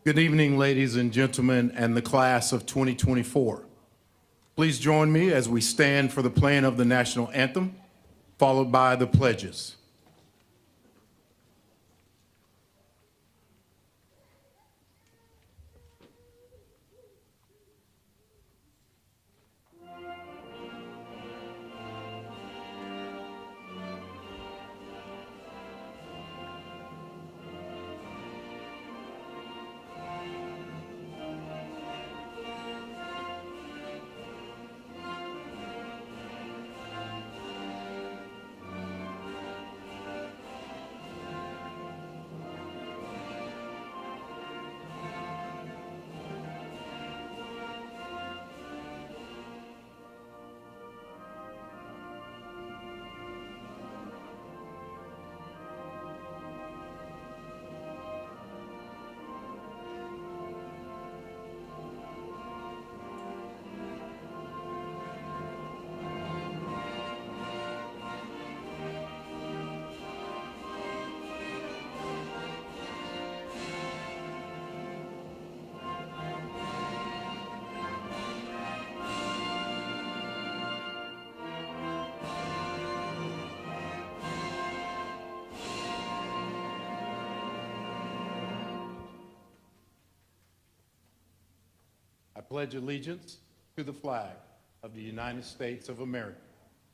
Good evening, ladies and gentlemen, and the class of 2024. Please join me as we stand for the playing of the national anthem, followed by the pledges. I pledge allegiance to the flag of the United States of America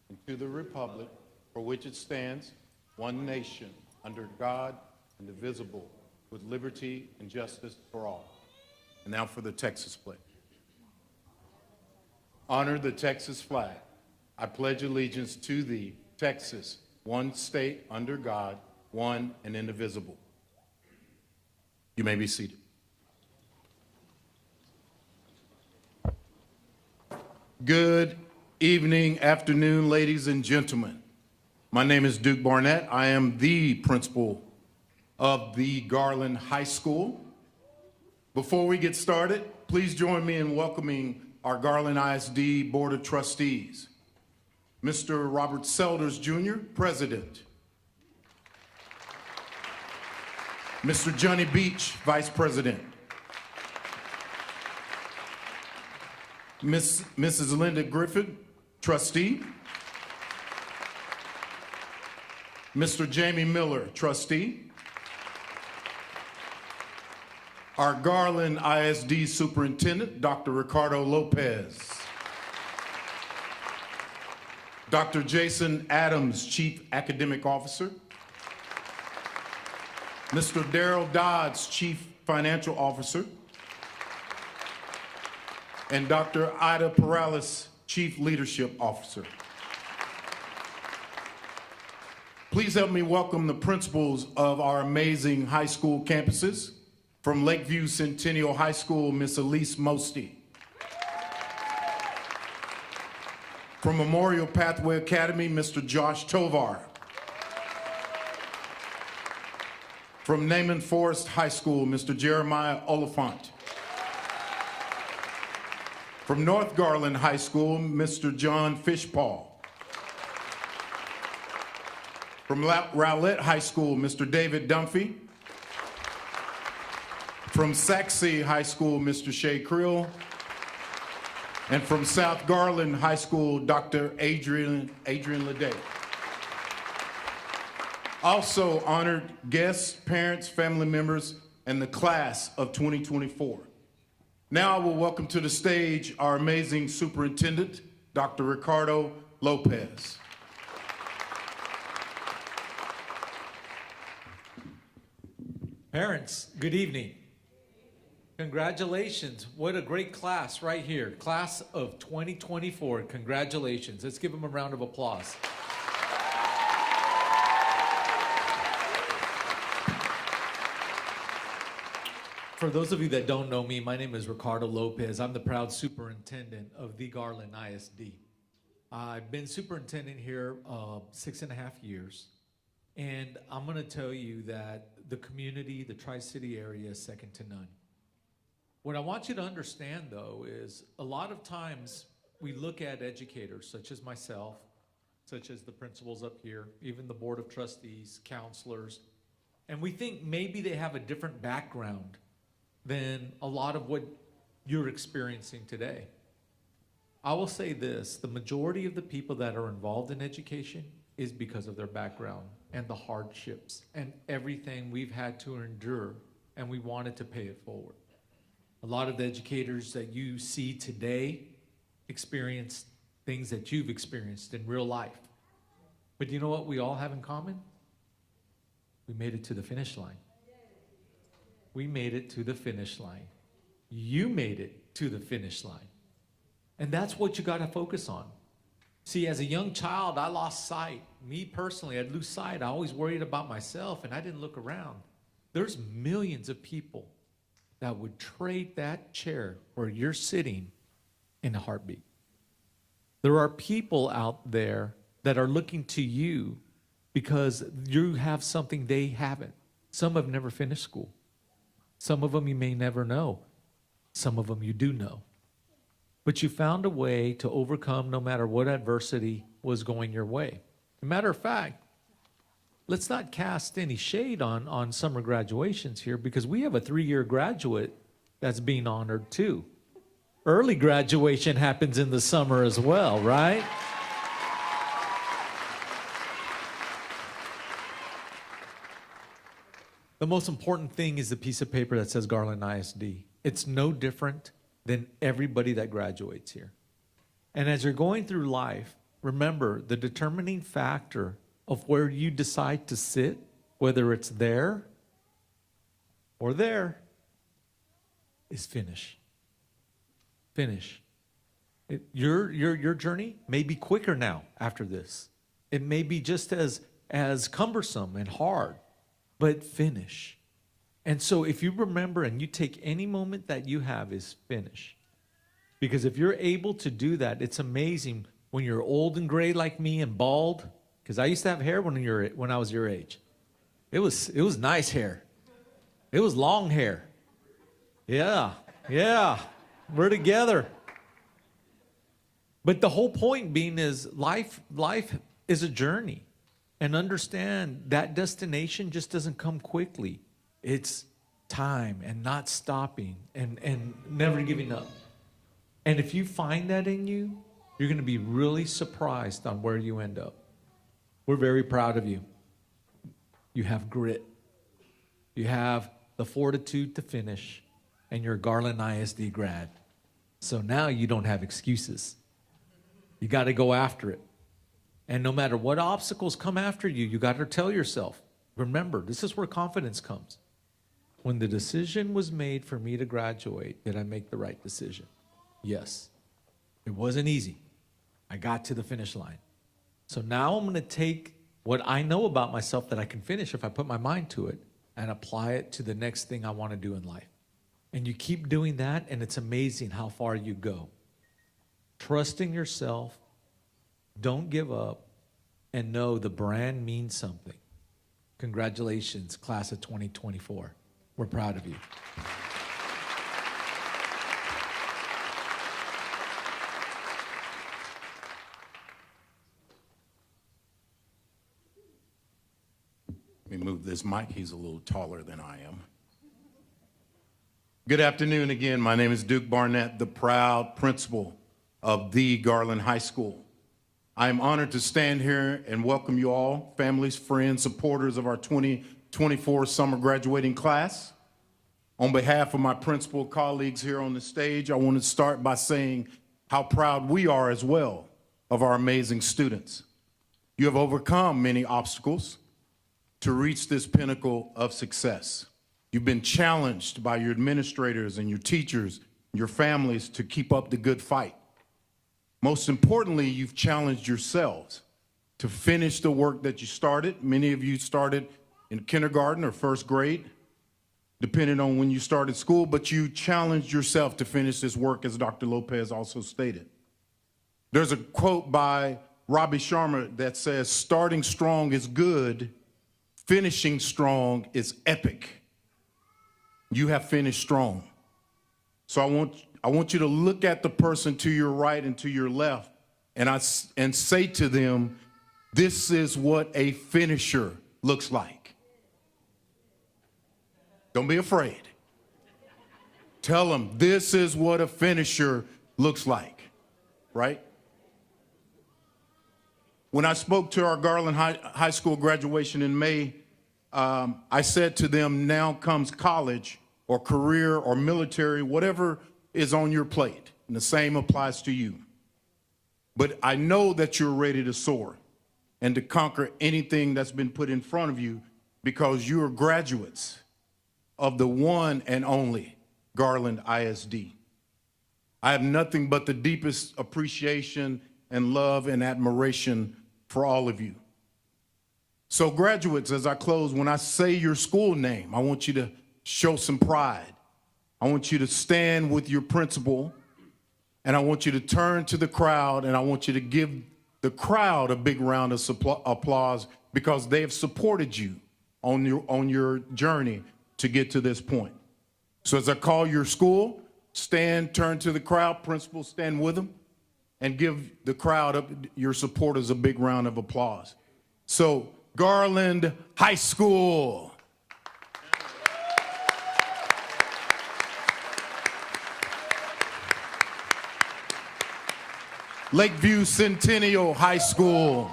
and to the republic for which it stands, one nation, under God, indivisible, with liberty and justice for all. And now for the Texas pledge. Honor the Texas flag. I pledge allegiance to thee, Texas, one state under God, one and indivisible. You may be seated. Good evening, afternoon, ladies and gentlemen. My name is Duke Barnett. I am the principal of the Garland High School. Before we get started, please join me in welcoming our Garland ISD Board of Trustees. Mr. Robert Selders, Jr., President. Mr. Johnny Beach, Vice President. Mrs. Linda Griffin, Trustee. Mr. Jamie Miller, Trustee. Our Garland ISD Superintendent, Dr. Ricardo Lopez. Dr. Jason Adams, Chief Academic Officer. Mr. Darrell Dodds, Chief Financial Officer. And Dr. Ida Perales, Chief Leadership Officer. Please help me welcome the principals of our amazing high school campuses. From Lakeview Centennial High School, Miss Elise Mosty. From Memorial Pathway Academy, Mr. Josh Tovar. From Naaman Forest High School, Mr. Jeremiah Oliphant. From North Garland High School, Mr. John Fishpaw. From Rowlett High School, Mr. David Dunphy. From Saxe High School, Mr. Shea Creel. And from South Garland High School, Dr. Adrian Leday. Also honored guests, parents, family members, and the class of 2024. Now I will welcome to the stage our amazing superintendent, Dr. Ricardo Lopez. Parents, good evening. Congratulations. What a great class right here. Class of 2024. Congratulations. Let's give them a round of applause. For those of you that don't know me, my name is Ricardo Lopez. I'm the proud superintendent of the Garland ISD. I've been superintendent here 6.5 years, and I'm going to tell you that the community, the Tri-City area, is second to none. What I want you to understand, though, is a lot of times we look at educators such as myself, such as the principals up here, even the board of trustees, counselors, and we think maybe they have a different background than a lot of what you're experiencing today. I will say this, the majority of the people that are involved in education is because of their background and the hardships and everything we've had to endure, and we wanted to pay it forward. A lot of the educators that you see today experience things that you've experienced in real life. But you know what we all have in common? We made it to the finish line. We made it to the finish line. You made it to the finish line. And that's what you got to focus on. See, as a young child, I lost sight. Me personally, I'd lose sight. I always worried about myself, and I didn't look around. There's millions of people that would trade that chair where you're sitting in a heartbeat. There are people out there that are looking to you because you have something they haven't. Some have never finished school. Some of them you may never know. Some of them you do know. But you found a way to overcome no matter what adversity was going your way. As a matter of fact, let's not cast any shade on summer graduations here, because we have a 3-year graduate that's being honored too. Early graduation happens in the summer as well, right? The most important thing is the piece of paper that says Garland ISD. It's no different than everybody that graduates here. And as you're going through life, remember the determining factor of where you decide to sit, whether it's there or there, is finish. Finish. Your journey may be quicker now after this. It may be just as cumbersome and hard, but finish. And so if you remember and you take any moment that you have is finish. Because if you're able to do that, it's amazing when you're old and gray like me and bald. Because I used to have hair when I was your age. It was nice hair. It was long hair. Yeah. We're together. But the whole point being is life is a journey. And understand that destination just doesn't come quickly. It's time and not stopping and never giving up. And if you find that in you, you're going to be really surprised on where you end up. We're very proud of you. You have grit. You have the fortitude to finish, and you're a Garland ISD grad. So now you don't have excuses. You got to go after it. And no matter what obstacles come after you, you got to tell yourself, remember, this is where confidence comes. When the decision was made for me to graduate, did I make the right decision? Yes. It wasn't easy. I got to the finish line. So now I'm going to take what I know about myself that I can finish if I put my mind to it and apply it to the next thing I want to do in life. And you keep doing that, and it's amazing how far you go. Trusting yourself, don't give up, and know the brand means something. Congratulations, class of 2024. We're proud of you. Let me move this mic. He's a little taller than I am. Good afternoon again. My name is Duke Barnett, the proud principal of the Garland High School. I am honored to stand here and welcome you all, families, friends, supporters of our 2024 summer graduating class. On behalf of my principal colleagues here on the stage, I want to start by saying how proud we are as well of our amazing students. You have overcome many obstacles to reach this pinnacle of success. You've been challenged by your administrators and your teachers, your families to keep up the good fight. Most importantly, you've challenged yourselves to finish the work that you started. Many of you started in kindergarten or first grade, depending on when you started school, but you challenged yourself to finish this work, as Dr. Lopez also stated. There's a quote by Robbie Sharma that says, "Starting strong is good, finishing strong is epic." You have finished strong. So I want you to look at the person to your right and to your left and say to them, this is what a finisher looks like. Don't be afraid. Tell them this is what a finisher looks like, right? When I spoke to our Garland High School graduation in May, I said to them, now comes college or career or military, whatever is on your plate. And the same applies to you. But I know that you're ready to soar and to conquer anything that's been put in front of you because you are graduates of the one and only Garland ISD. I have nothing but the deepest appreciation and love and admiration for all of you. So graduates, as I close, when I say your school name, I want you to show some pride. I want you to stand with your principal, and I want you to turn to the crowd, and I want you to give the crowd a big round of applause because they have supported you on your journey to get to this point. So as I call your school, stand, turn to the crowd, principal, stand with them, and give the crowd, your supporters, a big round of applause. So Garland High School. Lakeview Centennial High School.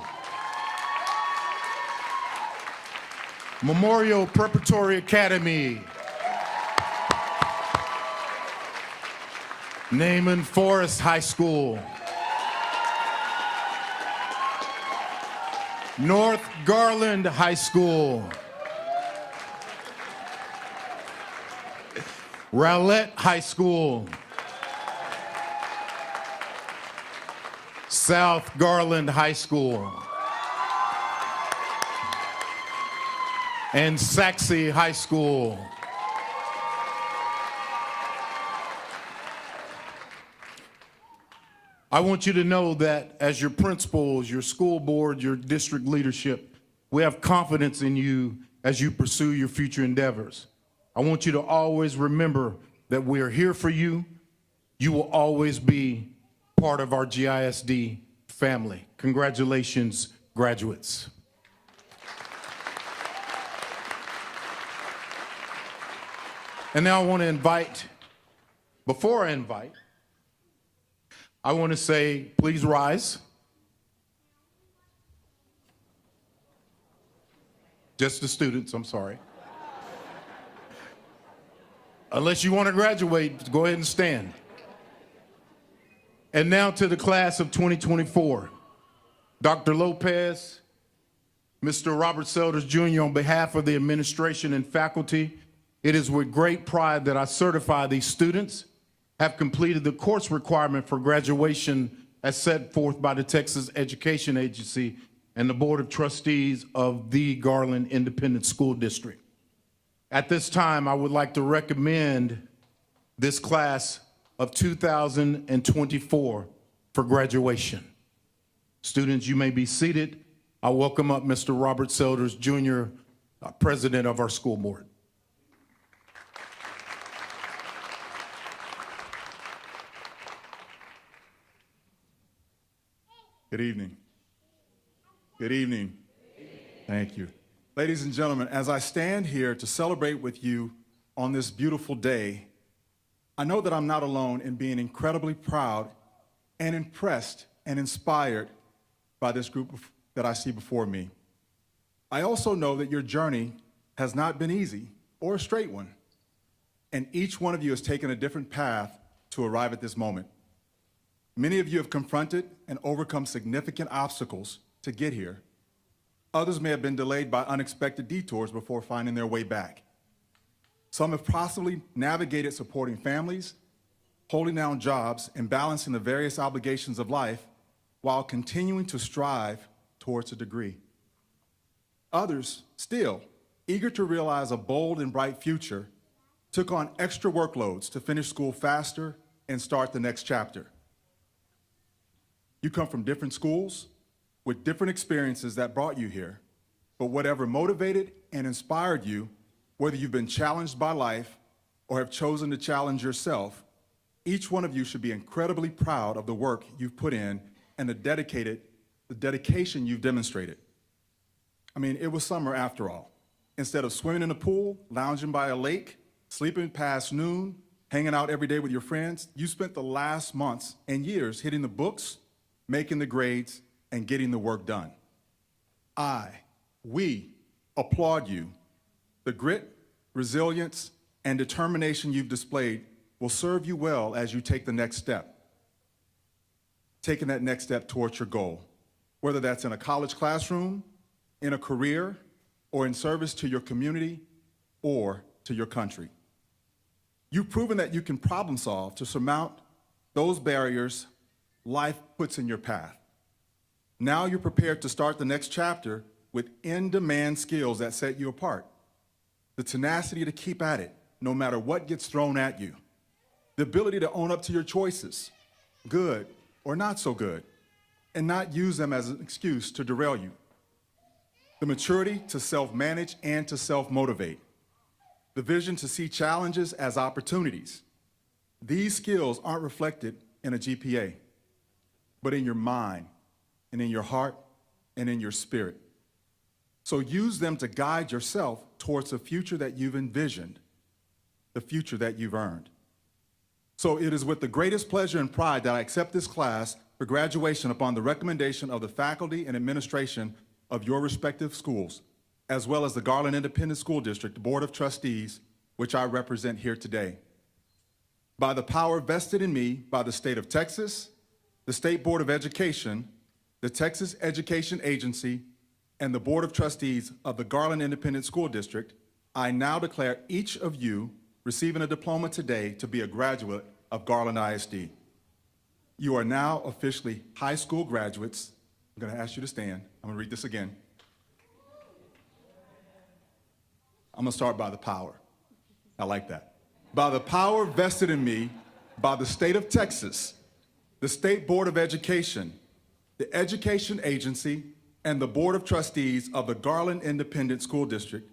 Memorial Preparatory Academy. Naaman Forest High School. North Garland High School. Rowlett High School. South Garland High School. And Saxe High School. I want you to know that as your principals, your school board, your district leadership, we have confidence in you as you pursue your future endeavors. I want you to always remember that we are here for you. You will always be part of our GISD family. Congratulations, graduates. And now I want to invite, before I invite, I want to say, please rise. Just the students, I'm sorry. Unless you want to graduate, go ahead and stand. And now to the class of 2024. Dr. Lopez, Mr. Robert Selders Jr., on behalf of the administration and faculty, it is with great pride that I certify these students have completed the course requirement for graduation as set forth by the Texas Education Agency and the Board of Trustees of the Garland Independent School District. At this time, I would like to recommend this class of 2024 for graduation. Students, you may be seated. I welcome up Mr. Robert Selders Jr., President of our school board. Good evening. Good evening. Thank you. Ladies and gentlemen, as I stand here to celebrate with you on this beautiful day, I know that I'm not alone in being incredibly proud and impressed and inspired by this group that I see before me. I also know that your journey has not been easy or a straight one, and each one of you has taken a different path to arrive at this moment. Many of you have confronted and overcome significant obstacles to get here. Others may have been delayed by unexpected detours before finding their way back. Some have possibly navigated supporting families, holding down jobs, and balancing the various obligations of life while continuing to strive towards a degree. Others, still eager to realize a bold and bright future, took on extra workloads to finish school faster and start the next chapter. You come from different schools with different experiences that brought you here, but whatever motivated and inspired you, whether you've been challenged by life or have chosen to challenge yourself, each one of you should be incredibly proud of the work you've put in and the dedication you've demonstrated. I mean, it was summer after all. Instead of swimming in a pool, lounging by a lake, sleeping past noon, hanging out every day with your friends, you spent the last months and years hitting the books, making the grades, and getting the work done. We applaud you. The grit, resilience, and determination you've displayed will serve you well as you take the next step, taking that next step towards your goal, whether that's in a college classroom, in a career, or in service to your community or to your country. You've proven that you can problem solve to surmount those barriers life puts in your path. Now you're prepared to start the next chapter with in-demand skills that set you apart. The tenacity to keep at it, no matter what gets thrown at you. The ability to own up to your choices, good or not so good, and not use them as an excuse to derail you. The maturity to self-manage and to self-motivate. The vision to see challenges as opportunities. These skills aren't reflected in a GPA, but in your mind, and in your heart, and in your spirit. So use them to guide yourself towards the future that you've envisioned, the future that you've earned. So it is with the greatest pleasure and pride that I accept this class for graduation upon the recommendation of the faculty and administration of your respective schools, as well as the Garland Independent School District Board of Trustees, which I represent here today. By the power vested in me by the state of Texas, the State Board of Education, the Texas Education Agency, and the Board of Trustees of the Garland Independent School District, I now declare each of you receiving a diploma today to be a graduate of Garland ISD. You are now officially high school graduates. I'm going to ask you to stand. I'm going to read this again. I'm going to start by the power. I like that. By the power vested in me by the state of Texas, the State Board of Education, the Education Agency, and the Board of Trustees of the Garland Independent School District,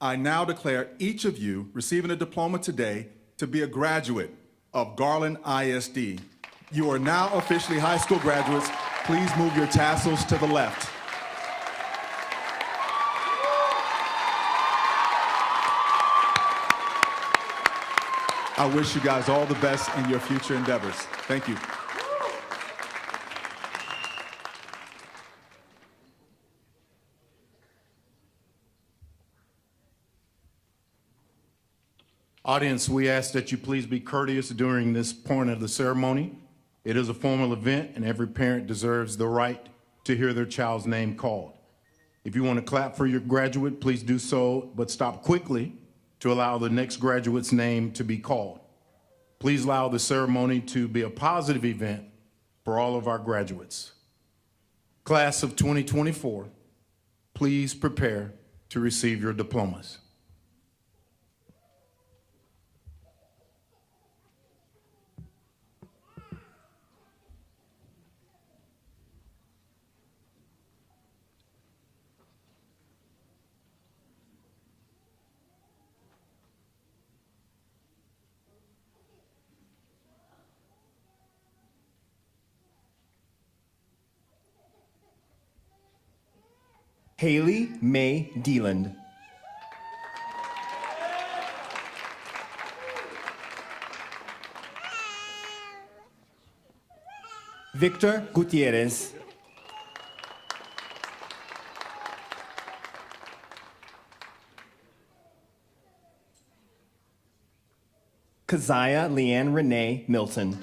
I now declare each of you receiving a diploma today to be a graduate of Garland ISD. You are now officially high school graduates. Please move your tassels to the left. I wish you guys all the best in your future endeavors. Thank you. Audience, we ask that you please be courteous during this point of the ceremony. It is a formal event, and every parent deserves the right to hear their child's name called. If you want to clap for your graduate, please do so, but stop quickly to allow the next graduate's name to be called. Please allow the ceremony to be a positive event for all of our graduates. Class of 2024, please prepare to receive your diplomas. Haley Mae Deland. Victor Gutierrez. Keziah Leanne Renee Milton.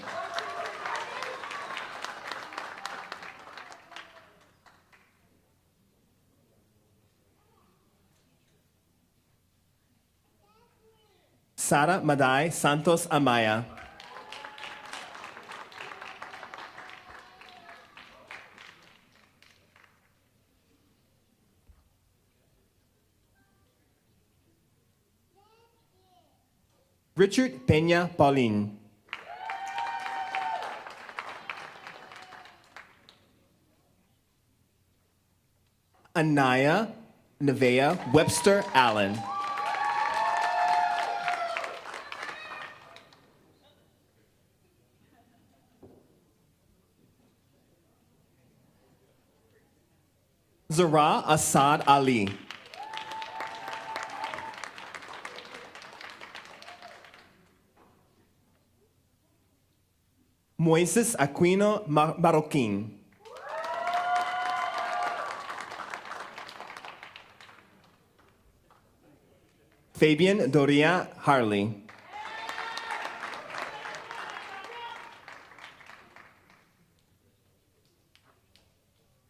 Sara Madai Santos Amaya. Richard Peña Paulin. Anaya Nevea Webster Allen. Zara Assad Ali. Moises Aquino Marroquin. Fabian Doria Harley.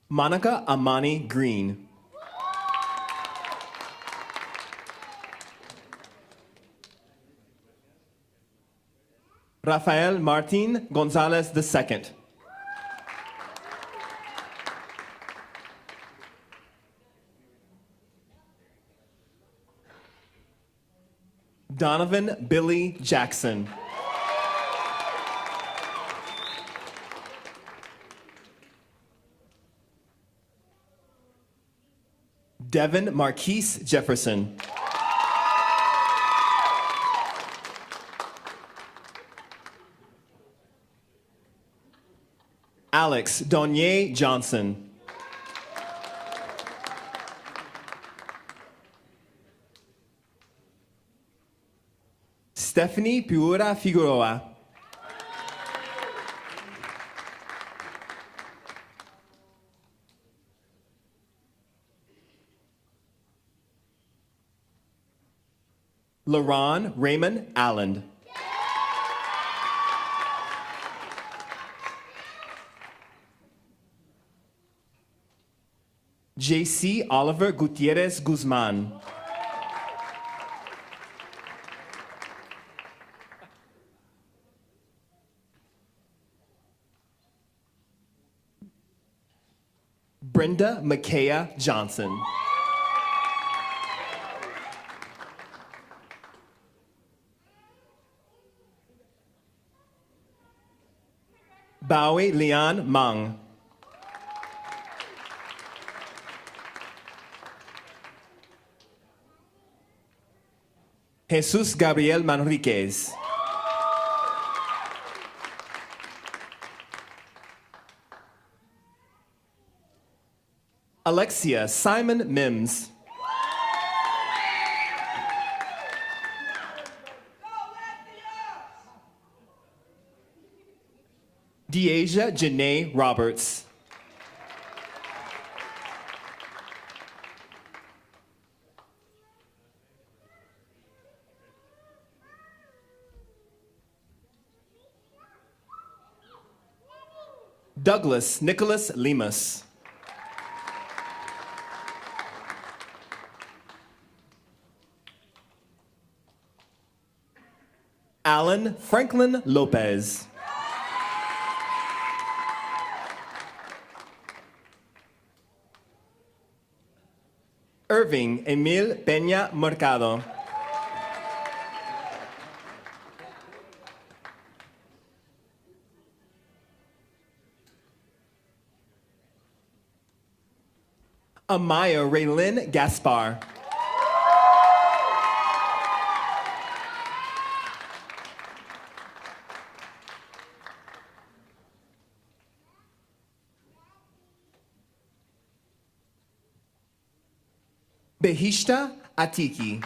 Monica Amani Green. Rafael Martin Gonzalez II. Donovan Billy Jackson. Devin Marquise Jefferson. Alex Donier Johnson. Stephanie Piura Figueroa. LaRon Raymond Allen. JC Oliver Gutierrez Guzman. Brenda Makaya Johnson. Bowie Leon Mang. Jesus Gabriel Manriquez. Alexia Simon Mims. Deasia Janae Roberts. Douglas Nicholas Lemus. Alan Franklin Lopez. Irving Emil Peña Mercado. Amaya Raylin Gaspar. Behishta Atiki.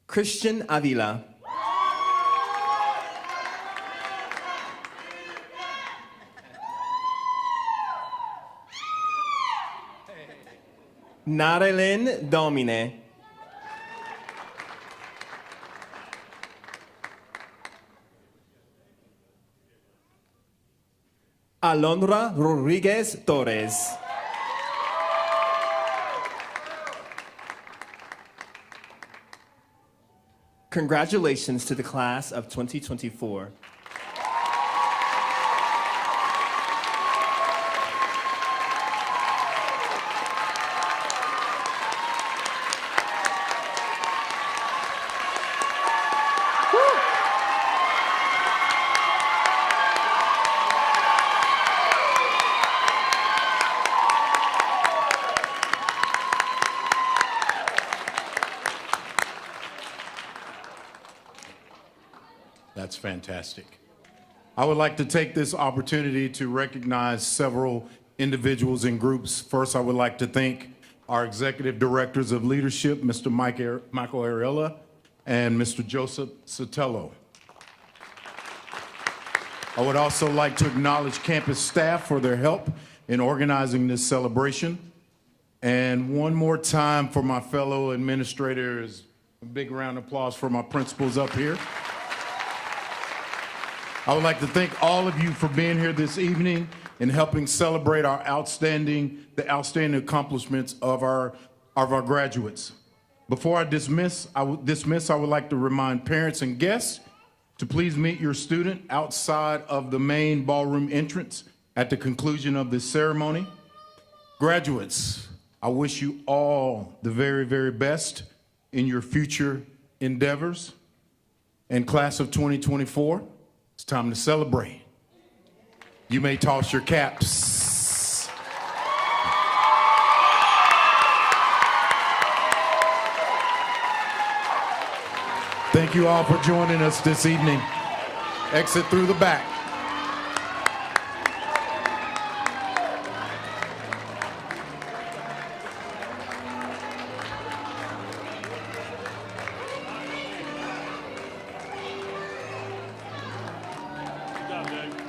Christian Avila. Narelin Domine. Alondra Rodriguez Torres. Congratulations to the class of 2024. That's fantastic. I would like to take this opportunity to recognize several individuals and groups. First, I would like to thank our executive directors of leadership, Mr. Michael Ariella and Mr. Joseph Sotelo. I would also like to acknowledge campus staff for their help in organizing this celebration. And one more time for my fellow administrators, a big round of applause for my principals up here. I would like to thank all of you for being here this evening and helping celebrate the outstanding accomplishments of our graduates. Before I dismiss, I would like to remind parents and guests to please meet your student outside of the main ballroom entrance at the conclusion of this ceremony. Graduates, I wish you all the very, very best in your future endeavors. And class of 2024, it's time to celebrate. You may toss your caps. Thank you all for joining us this evening. Exit through the back. Good job, Dave.